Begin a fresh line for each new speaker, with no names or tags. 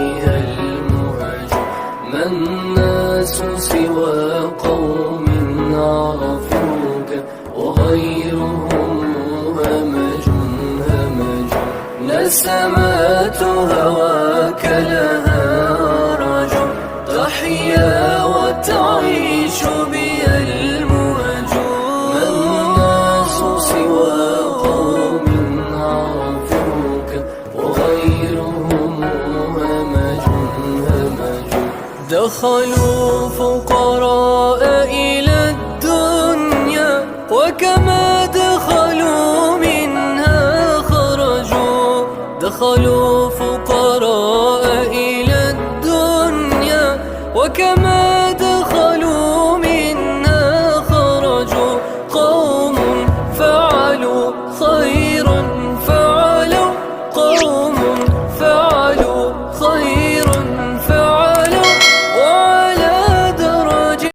بها المهج. ما الناس سوى قوم عرفوك وغيرهم همج همج. نسمات هواك لها رجع تحيا وتعيش بها المهج. ما الناس سوى قوم عرفوك وغيرهم همج همج. دخلوا فقراء إلى الدنيا وكما دخلوا منها خرجوا. دخلوا فقراء إلى الدنيا وكما